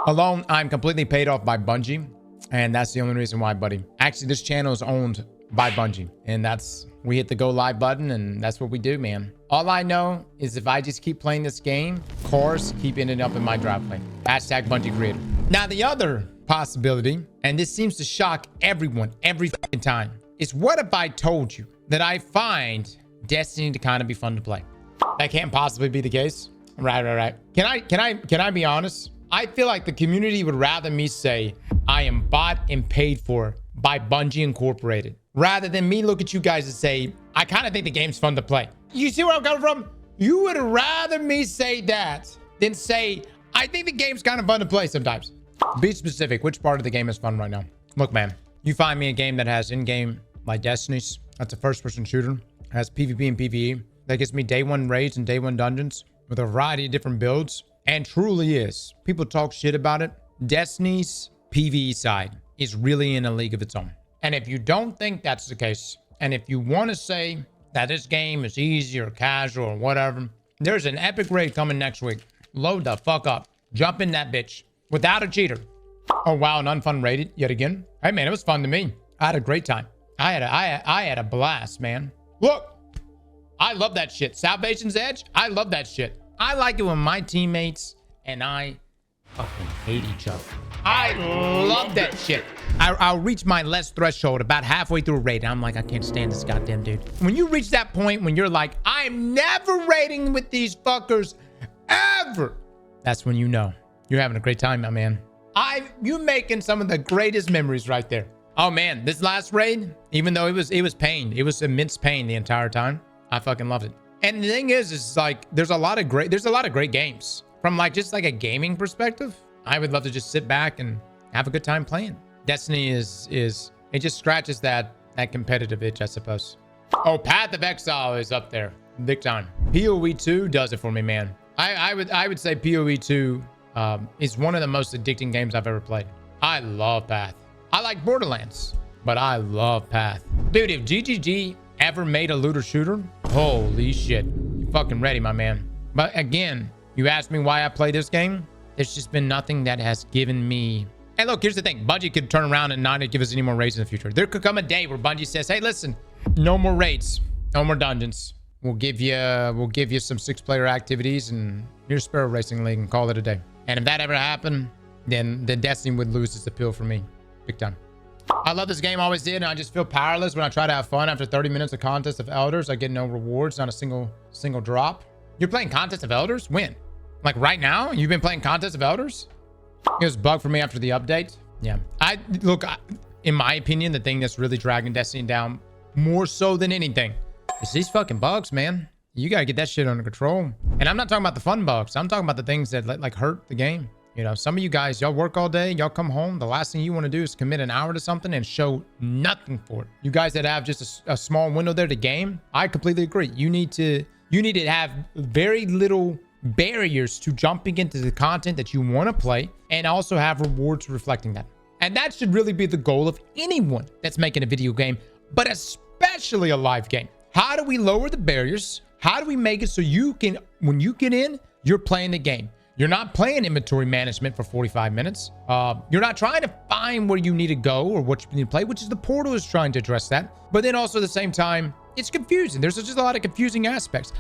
Alone, I'm completely paid off by Bungie. And that's the only reason why, buddy. Actually, this channel is owned by Bungie. And we hit the go live button and that's what we do, man. All I know is if I just keep playing this game, cars keep ending up in my driveway. Hashtag Bungie creator. Now, the other possibility, and this seems to shock everyone every fucking time, is what if I told you that I find Destiny to kind of be fun to play? That can't possibly be the case. Right. Can I be honest? I feel like the community would rather me say I am bought and paid for by Bungie Incorporated, rather than me look at you guys and say, I kind of think the game's fun to play. You see where I'm coming from? You would rather me say that than say, I think the game's kind of fun to play sometimes. Be specific. Which part of the game is fun right now? Look, man, you find me a game that has in-game like Destiny's. That's a first-person shooter. Has PvP and PvE. That gives me day one raids and day one dungeons with a variety of different builds. And truly is. People talk shit about it. Destiny's PvE side is really in a league of its own. And if you don't think that's the case, and if you want to say that this game is easy or casual or whatever, there's an epic raid coming next week. Load the fuck up. Jump in that bitch without a cheater. Oh, wow. An unfun raid yet again. Hey, man, it was fun to me. I had a great time. I had a blast, man. Look, I love that shit. Salvation's Edge. I love that shit. I like it when my teammates and I fucking hate each other. I love that shit. I'll reach my less threshold about halfway through a raid, and I'm like, I can't stand this goddamn dude. When you reach that point when you're like, I'm never raiding with these fuckers ever, that's when you know you're having a great time, my man. You making some of the greatest memories right there. Oh man, this last raid, even though it was pain, it was immense pain the entire time, I fucking loved it. And the thing is like there's a lot of great games from like just like a gaming perspective. I would love to just sit back and have a good time playing. Destiny is it just scratches that competitive itch, I suppose. Oh, Path of Exile is up there big time. PoE 2 does it for me, man. I would say PoE 2 is one of the most addicting games I've ever played. I love Path. I like Borderlands, but I love Path. Dude, if GGG ever made a looter shooter, holy shit. You fucking ready, my man. But again, you asked me why I play this game. There's just been nothing that has given me... And look, here's the thing. Bungie could turn around and not give us any more raids in the future. There could come a day where Bungie says, hey, listen, no more raids, no more dungeons. We'll give you some 6-player activities and here's Sparrow Racing League and call it a day. And if that ever happened, then Destiny would lose its appeal for me. Big time. I love this game, always did, and I just feel powerless when I try to have fun. After 30 minutes of Contest of Elders, I get no rewards, not a single drop. You're playing Contest of Elders? When? Like right now? You've been playing Contest of Elders? It was bugged for me after the update. Yeah. In my opinion, the thing that's really dragging Destiny down more so than anything is these fucking bugs, man. You gotta get that shit under control. And I'm not talking about the fun bugs. I'm talking about the things that like hurt the game. You know, some of you guys, y'all work all day, y'all come home. The last thing you want to do is commit an hour to something and show nothing for it. You guys that have just a small window there to game, I completely agree. You need to have very little barriers to jumping into the content that you want to play and also have rewards reflecting that. And that should really be the goal of anyone that's making a video game, but especially a live game. How do we lower the barriers? How do we make it so you can, when you get in, you're playing the game? You're not playing inventory management for 45 minutes. You're not trying to find where you need to go or what you need to play, which is the portal is trying to address that. But then also at the same time, it's confusing. There's just a lot of confusing aspects.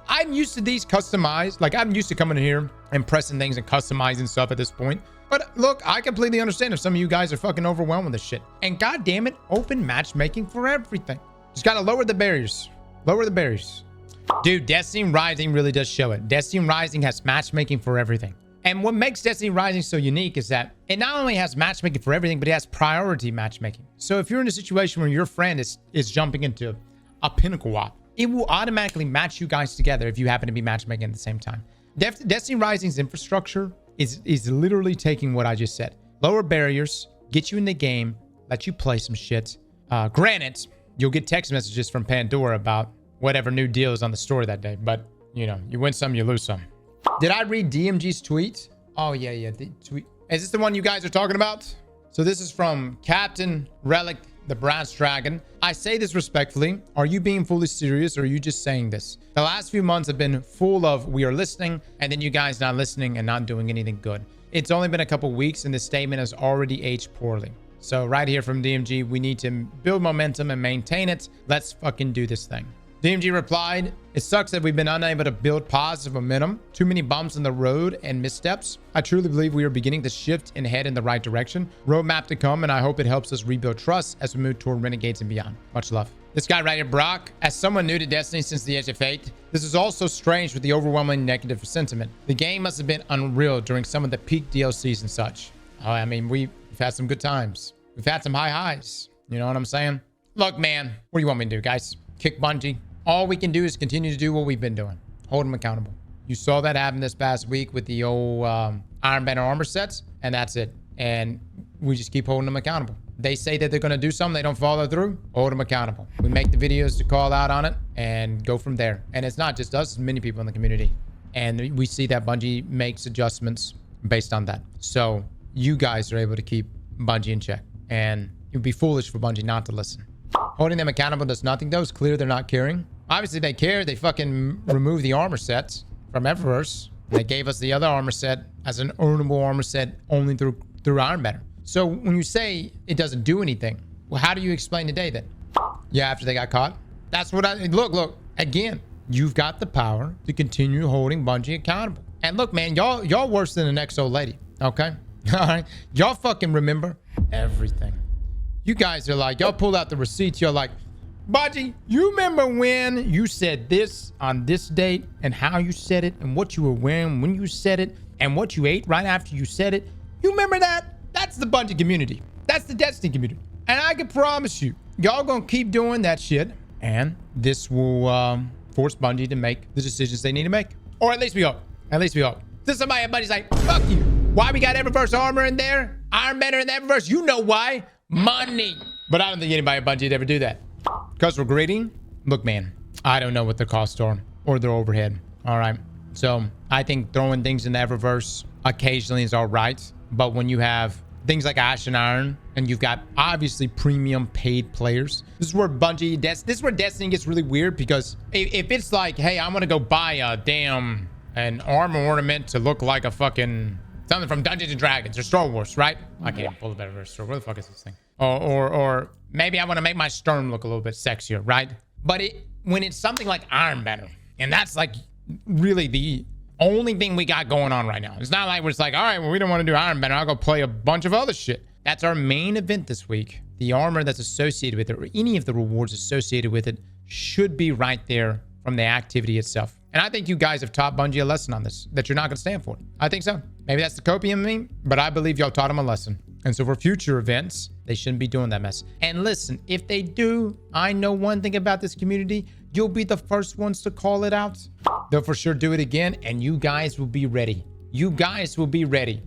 I'm used to these customized, like I'm used to coming in here and pressing things and customizing stuff at this point. But look, I completely understand if some of you guys are fucking overwhelmed with this shit. And god damn it, open matchmaking for everything. Just gotta lower the barriers. Lower the barriers. Dude, Destiny Rising really does show it. Destiny Rising has matchmaking for everything. And what makes Destiny Rising so unique is that it not only has matchmaking for everything, but it has priority matchmaking. So if you're in a situation where your friend is jumping into a pinnacle WAP, it will automatically match you guys together if you happen to be matchmaking at the same time. Destiny Rising's infrastructure is literally taking what I just said. Lower barriers, get you in the game, let you play some shit. Granted, you'll get text messages from Pandora about whatever new deal is on the store that day. But, you know, you win some, you lose some. Did I read DMG's tweet? Oh, yeah. The tweet. Is this the one you guys are talking about? So this is from Captain Relic, the Brass Dragon. I say this respectfully. Are you being fully serious or are you just saying this? The last few months have been full of we are listening and then you guys not listening and not doing anything good. It's only been a couple weeks and this statement has already aged poorly. So right here from DMG, we need to build momentum and maintain it. Let's fucking do this thing. DMG replied, it sucks that we've been unable to build positive momentum. Too many bumps in the road and missteps. I truly believe we are beginning to shift and head in the right direction. Roadmap to come, and I hope it helps us rebuild trust as we move toward Renegades and beyond. Much love. This guy right here, Brock, as someone new to Destiny since the Edge of Fate, this is also strange with the overwhelming negative sentiment. The game must have been unreal during some of the peak DLCs and such. Oh, I mean, we've had some good times. We've had some high highs. You know what I'm saying? Look, man, what do you want me to do, guys? Kick Bungie? All we can do is continue to do what we've been doing. Hold them accountable. You saw that happen this past week with the old Iron Banner armor sets, and that's it. And we just keep holding them accountable. They say that they're going to do something, they don't follow through, hold them accountable. We make the videos to call out on it and go from there. And it's not just us, it's many people in the community. And we see that Bungie makes adjustments based on that. So you guys are able to keep Bungie in check. And it would be foolish for Bungie not to listen. Holding them accountable does nothing, though. It's clear they're not caring. Obviously, they care. They fucking removed the armor sets from Eververse. They gave us the other armor set as an earnable armor set only through Iron Banner. So when you say it doesn't do anything, well, how do you explain today then? Yeah, after they got caught. That's what I... Look. Again, you've got the power to continue holding Bungie accountable. And look, man, y'all worse than an XO lady. Okay? All right? Y'all fucking remember everything. You guys are like, y'all pull out the receipts. You're like, Bungie, you remember when you said this on this date and how you said it and what you were wearing when you said it and what you ate right after you said it? You remember that? That's the Bungie community. That's the Destiny community. And I can promise you, y'all gonna keep doing that shit. And this will force Bungie to make the decisions they need to make. Or at least we hope. At least we hope. Then somebody at Bungie's like, fuck you. Why we got Eververse armor in there? Iron Banner in the Eververse? You know why. Money. But I don't think anybody at Bungie would ever do that. Because we're greedy? Look, man, I don't know what their costs are or their overhead. All right. So I think throwing things in the Eververse occasionally is all right. But when you have things like Ash and Iron and you've got obviously premium paid players, this is where Bungie, this is where Destiny gets really weird. Because if it's like, hey, I'm going to go buy an armor ornament to look like a fucking something from Dungeons and Dragons or Star Wars, right? I can't pull the Eververse store. Where the fuck is this thing? Or maybe I want to make my Sturm look a little bit sexier, right? But when it's something like Iron Banner, and that's like really the only thing we got going on right now. It's not like we're just like, all right, well, we don't want to do Iron Banner. I'll go play a bunch of other shit. That's our main event this week. The armor that's associated with it or any of the rewards associated with it should be right there from the activity itself. And I think you guys have taught Bungie a lesson on this that you're not going to stand for. I think so. Maybe that's the copium meme, but I believe y'all taught them a lesson. And so for future events, they shouldn't be doing that mess. And listen, if they do, I know one thing about this community. You'll be the first ones to call it out. They'll for sure do it again, and you guys will be ready. You guys will be ready.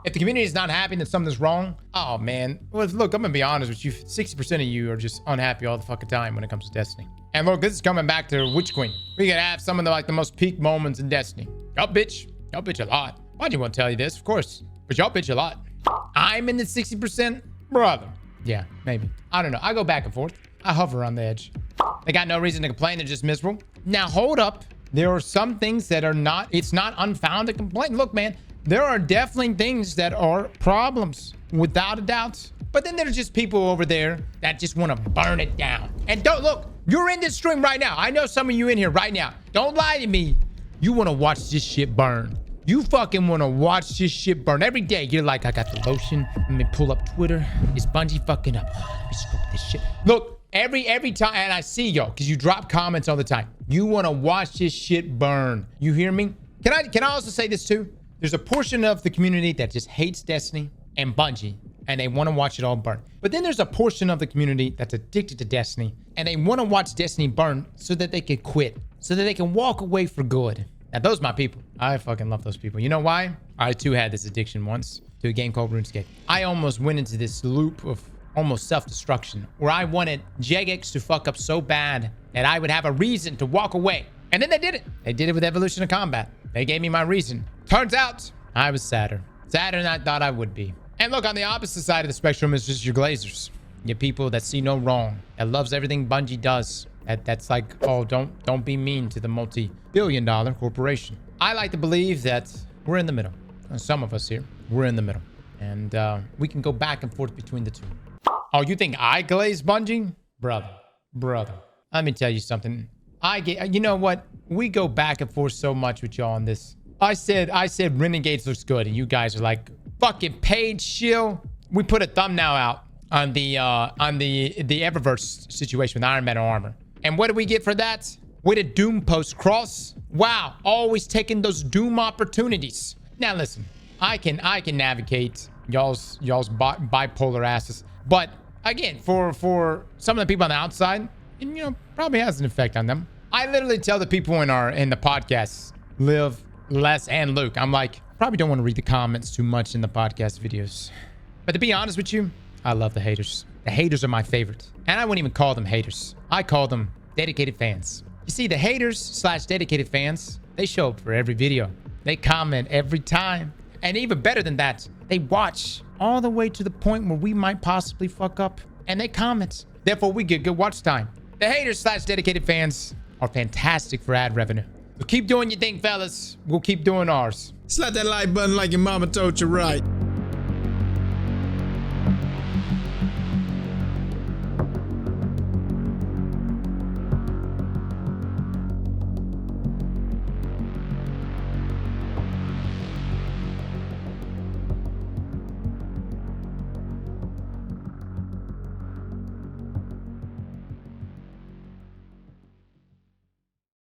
If the community is not happy that something's wrong, oh man. Well, look, I'm gonna be honest with you. 60% of you are just unhappy all the fucking time when it comes to Destiny. And look, this is coming back to Witch Queen. We gotta have some of the most peak moments in Destiny. Y'all bitch a lot. Bungie won't tell you this, of course, but y'all bitch a lot. I'm in the 60%, brother. Yeah, maybe. I don't know. I go back and forth. I hover on the edge. They got no reason to complain. They're just miserable. Now, hold up. There are some things that are not, it's not unfounded complaint. Look, man, there are definitely things that are problems, without a doubt. But then there's just people over there that just want to burn it down. And don't look, you're in this stream right now. I know some of you in here right now. Don't lie to me. You want to watch this shit burn. You fucking want to watch this shit burn every day. You're like, I got the lotion. Let me pull up Twitter. Is Bungie fucking up? Oh, let me stroke this shit. Look, every time, and I see y'all because you drop comments all the time. You want to watch this shit burn. You hear me? Can I also say this too? There's a portion of the community that just hates Destiny and Bungie, and they want to watch it all burn. But then there's a portion of the community that's addicted to Destiny, and they want to watch Destiny burn so that they can quit, so that they can walk away for good. Now, those are my people. I fucking love those people. You know why? I too had this addiction once to a game called RuneScape. I almost went into this loop of almost self-destruction where I wanted Jagex to fuck up so bad that I would have a reason to walk away. And then they did it. They did it with Evolution of Combat. They gave me my reason. Turns out I was sadder. Sadder than I thought I would be. And look, on the opposite side of the spectrum is just your glazers. Your people that see no wrong, that loves everything Bungie does. That's like, oh, don't be mean to the multi-billion-dollar corporation. I like to believe that we're in the middle. Some of us here. We're in the middle. And we can go back and forth between the two. Oh, you think I glaze Bungie? Brother. Let me tell you something. You know what? We go back and forth so much with y'all on this. I said Renegades looks good, and you guys are like, fucking paid shill. We put a thumbnail out on the Eververse situation with Iron Metal armor. And what do we get for that? With a Doom post cross. Wow, always taking those Doom opportunities. Now listen, I can navigate y'all's bipolar asses. But again, for some of the people on the outside, and probably has an effect on them. I literally tell the people in the podcast, Liv, Les, and Luke, I'm like, probably don't want to read the comments too much in the podcast videos. But to be honest with you, I love the haters. The haters are my favorite. And I wouldn't even call them haters. I call them dedicated fans. You see, the haters / dedicated fans, they show up for every video. They comment every time. And even better than that, they watch all the way to the point where we might possibly fuck up. And they comment. Therefore, we get good watch time. The haters / dedicated fans are fantastic for ad revenue. So keep doing your thing, fellas. We'll keep doing ours. Slap that like button like your mama told you right.